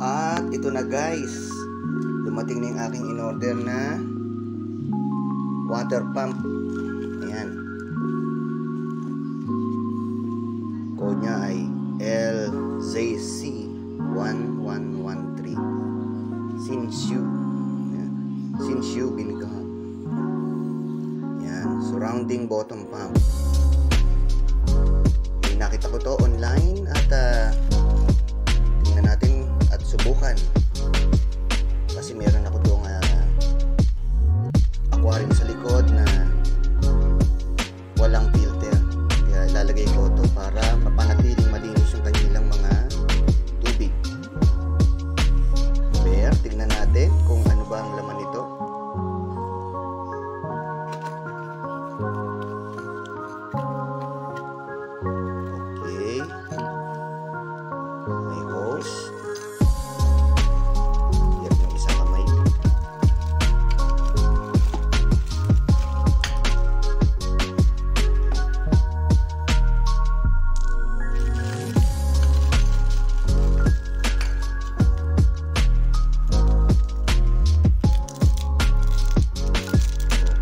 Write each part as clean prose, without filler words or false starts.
At ito na guys, dumating na yung aking in-order na water pump. Ayan, code nya ay LZC1113 Shinshu. Shinshu Bingham. Ayan, surrounding bottom pump. Nakita ko to online at tingnan natin at subukan kasi meron ako doong aquarium sa likod na walang filter, kaya ilalagay ko to para mapanatiling malinis yung kanilang mga tubig. Pero tingnan natin kung ano ba ang laman nito. May hose. Yan yung isang kamay.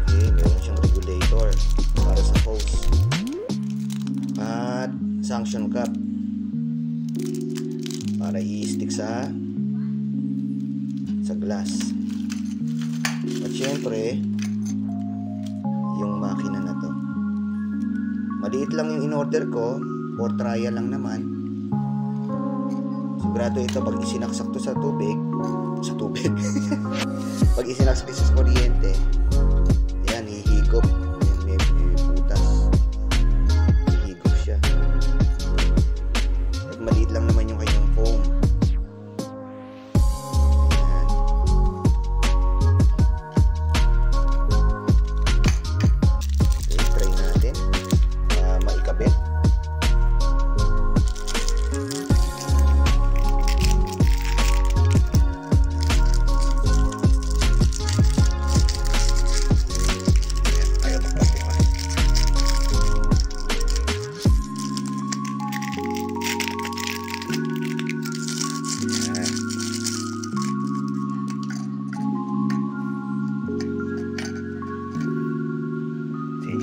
Okay, meron siyang regulator para sa hose at suction cup para i-stick sa glass. At syempre yung makina na to, maliit lang yung in-order ko, for trial lang naman. Sigurado ito pag isinaksak to sa tubig pag isinaksak sa kuryente, yan, hihigop. May butas, hihigop siya. At maliit lang naman yung kanyang foam.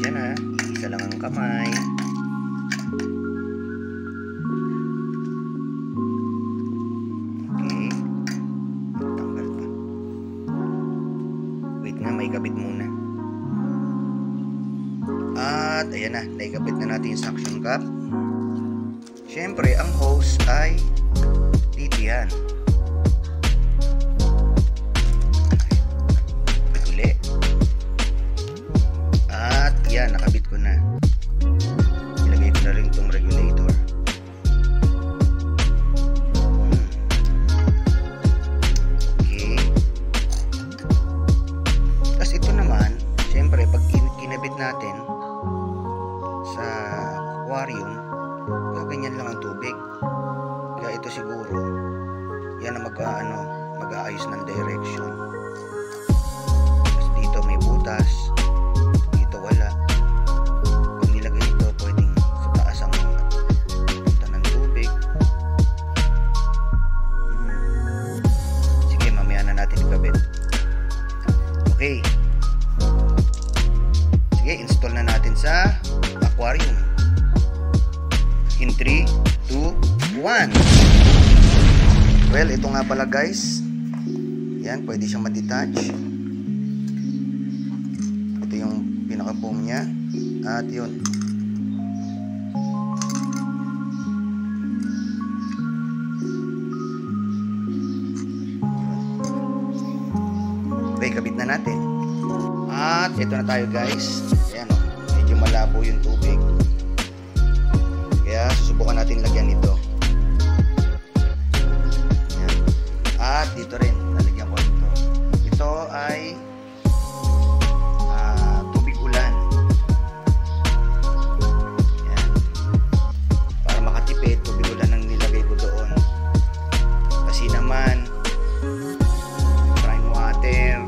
Yan na, isa lang ang kamay. Okay, tanggal pa. Wait nga, may kabit muna. At ayan na, naikabit na natin yung suction cup. Syempre, ang hose ay dito yan. Yan, nakabit ko na. Ilagay ko na rin itong regulator. Okay. Tapos ito naman, syempre pag kinabit natin sa aquarium, gaganyan lang ang tubig. Kaya ito siguro yan ang mag-aayos ng direction. Tapos dito may butas, dito wala. Okay. Sige, install na natin sa aquarium. In 3, 2, 1. Well, ito nga pala guys. Yan, pwede siyang ma-detach. Ito yung pinaka-foam niya. At yun. Okay, kabit na natin. At ito na tayo guys. Ayan o, medyo malabo yung tubig. Kaya susubukan natin lagyan nito. Ayan. At dito rin, lalagyan ko ito. Ito ay tubig ulan. Ayan. Para makatipid, tubig ulan ang nilagay ko doon. Kasi naman prime water.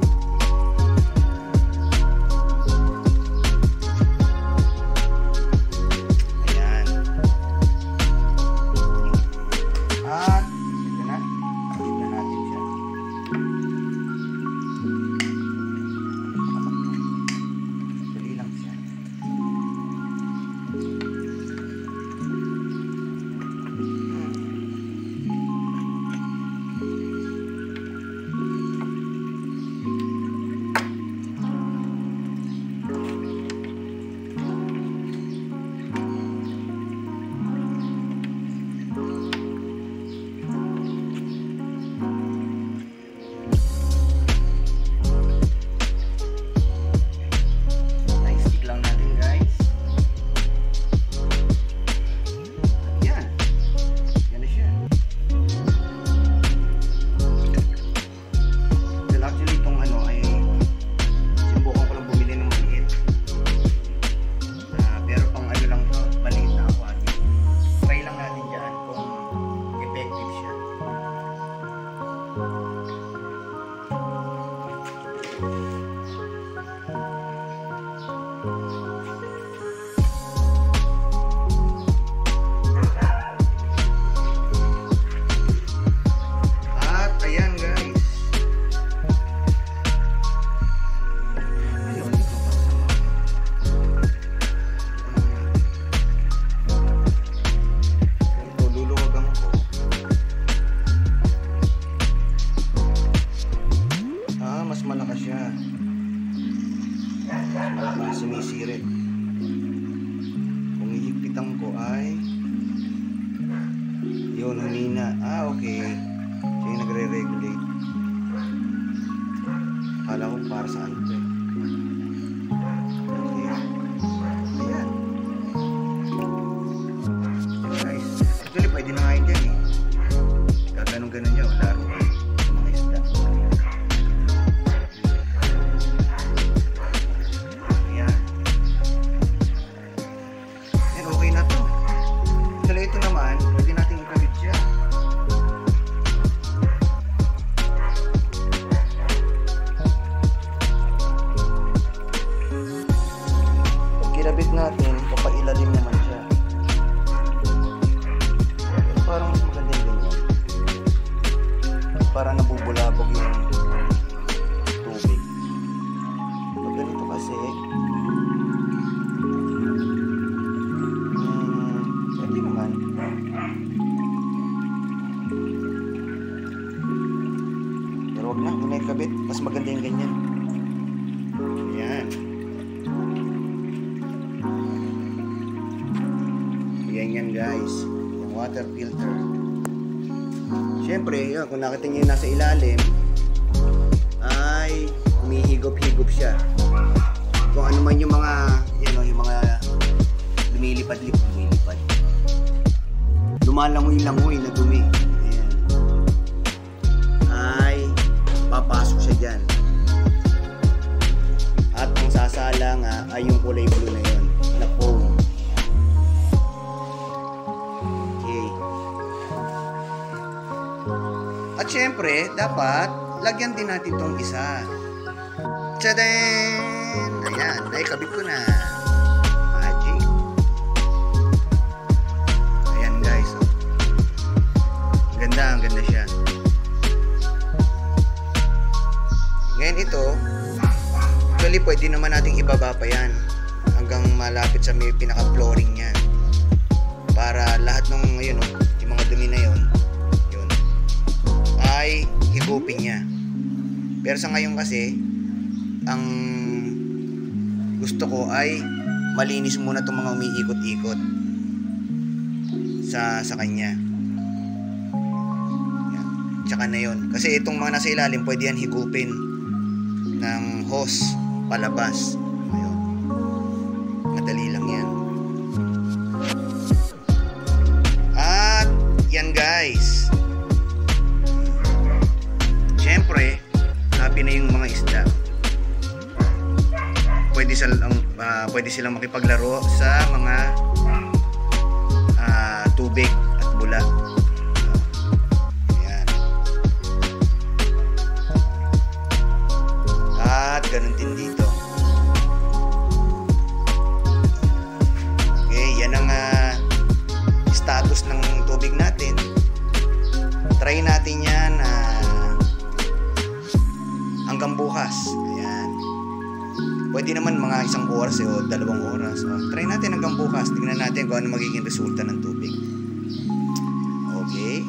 sa ano to eh. Okay. Ayan. Guys, actually pwede na nga yun dyan eh. Gaganong-ganon nyo, laro sa mga isda. Ayan. Ayan, okay na to. Actually ito naman, pwede natin ikabit siya. Kinabit natin, papailalim naman siya. Parang mas maganda yung ganyan. Para nabubulabog yung tubig. Pag ganito kasi, pwede naman. Pero wag na, muna ikabit. Mas maganda yung ganyan. Ayan. Yan guys, yung water filter. Siyempre, yun, kung nakita nyo yung nasa ilalim, ay humihigop-higop siya. Kung ano man yung mga, yan o, yung mga lumilipad. Lumalangoy-langoy na dumi. Ayan. Ay papasok siya dyan. At ang sasala nga ay yung kulay blue na yun, na foam. At syempre, dapat lagyan din natin tong isa. Tadaan! Ayan, naikabit ko na. Magic. Ayan guys. Oh. Ang ganda siya. Ngayon ito, actually pwede naman nating ibaba pa yan hanggang malapit sa may pinaka-flooring yan. Para lahat ng yun, oh, yung mga dumi na yun, ay higupin niya. Pero sa ngayon kasi, ang gusto ko ay malinis muna itong mga umiikot-ikot sa kanya. Yan. Tsaka na yun. Kasi itong mga nasa ilalim, pwede yan higupin ng hose palabas. Ayun. Madali lang yan. At yan guys. Siyempre, happy na yung mga isda. Pwede silang makipaglaro sa mga tubig at bula. Ayan. At ganun din dito. Okay, yan ang status ng tubig natin. Try natin yan hanggang bukas. Ayan. Pwede naman mga 1 oras o 2 oras. Try natin hanggang bukas. Tingnan natin kung ano magiging resulta ng tubig. Okay.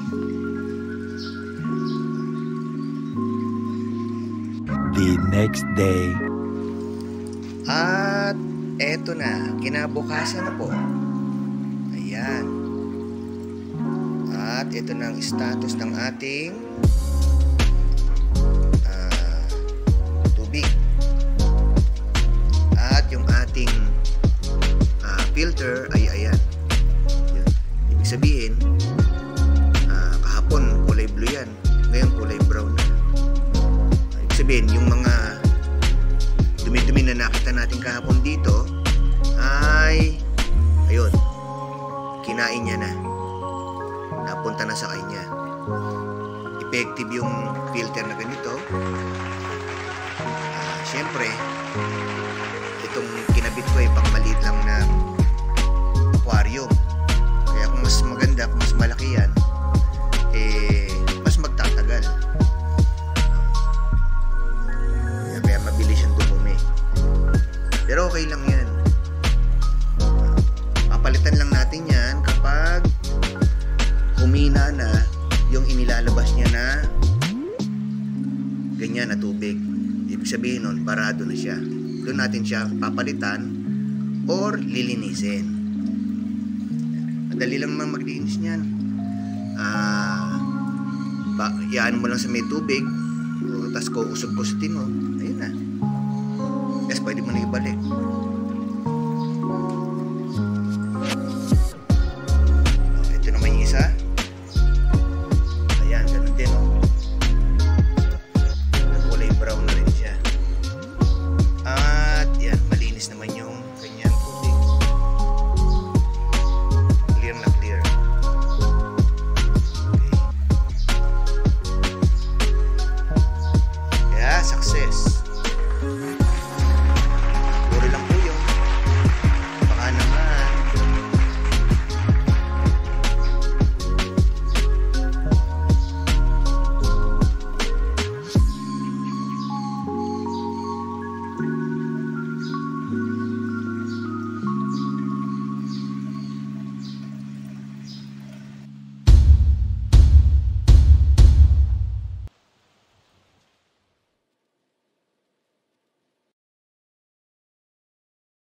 The next day. At eto na. Kinabukasan na po. Ayan. At ito na ang status ng ating tubig. At yung ating filter ay ayan. Yun. Ibig sabihin, kahapon kulay blue yan. Ngayon kulay brown na. Ibig sabihin, yung mga dumi-dumi na nakita natin kahapon dito ay ayun, kinain niya na. Napunta na sa kanya. Effective yung filter na ganito. Siyempre, itong kinabit ko ay pang maliit lang na aquarium. Kaya kung mas maganda, kung mas malaki yan, mas magtatagal. Kaya mabilis siyang dumumi. Pero okay lang yan. Papalitan lang natin yan kapag humina na yung inilalabas niya na ganyan na tubig. Ibig sabihin nun, parado na siya. Doon natin siya papalitan or lilinisin. Madali lang naman maglinis niyan. Iyaan mo lang sa may tubig, tapos kuusap-kusutin mo. Ayun na. guys, pwede mo na ibalik.